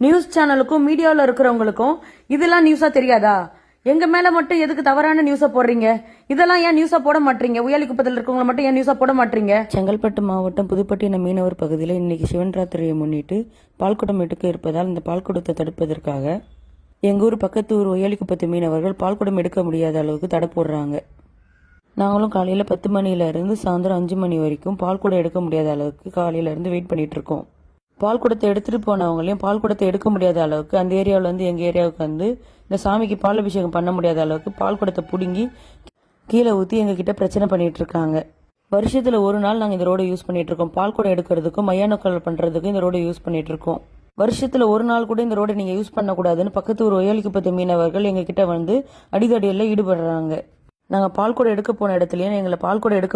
News சேனலுக்கும் மீடியாவில் இருக்கிறவங்களுக்கும் இதெல்லாம் நியூஸா தெரியாதா? எங்க மேல மட்டும் எதுக்கு தவறான நியூஸ போடுறீங்க? இதெல்லாம் ஏன் நியூஸா போட மாட்டீங்க? உயலிக்குப்பத்தில் இருக்கவங்க மட்டும் ஏன் நியூஸா போட மாட்டீங்க? செங்கல்பட்டு மாவட்டம் புதுப்பட்டினம் மீனவர் பகுதியில் இன்னைக்கு சிவன்ராத்திரியை முன்னிட்டு பால்குடம் எடுக்க இருப்பதால் இந்த பால்குடத்தை தடுப்பதற்காக எங்க ஊர் பக்கத்து ஊர் உயலிக்குப்பத்து மீனவர்கள் பால்குடம் எடுக்க முடியாத அளவுக்கு தடை போடுறாங்க. நாங்களும் காலையில 10 மணில இருந்து சாயந்தரம் 5 மணி வரைக்கும் பால்குடம் எடுக்க முடியாத அளவுக்கு காலையில இருந்து வெயிட் பண்ணிட்டு இருக்கோம். பால்குடத்தை எடுத்துட்டு போனவங்களையும் பால்குடத்தை எடுக்க முடியாத அளவுக்கு அந்த ஏரியாவில் வந்து எங்க ஏரியாவுக்கு வந்து இந்த சாமிக்கு பால் அபிஷேகம் பண்ண முடியாத அளவுக்கு பால்குடத்தை புடுங்கி கீழே ஊற்றி எங்ககிட்ட பிரச்சனை பண்ணிட்டு இருக்காங்க. வருஷத்துல ஒரு நாள் நாங்கள் இந்த ரோடை யூஸ் பண்ணிட்டு இருக்கோம். பால்குடம் எடுக்கிறதுக்கும் மையானக்கல் பண்றதுக்கும் இந்த ரோடை யூஸ் பண்ணிட்டு இருக்கோம். வருஷத்துல ஒரு நாள் கூட இந்த ரோடை நீங்க யூஸ் பண்ணக்கூடாதுன்னு பக்கத்து ஒரு உயலிக்குப்பத்து மீனவர்கள் எங்க கிட்ட வந்து அடிதடியில் ஈடுபடுறாங்க. நாங்க பால்குடம் எடுக்க போன இடத்துலயும் எங்களை பால்குடம் எடுக்க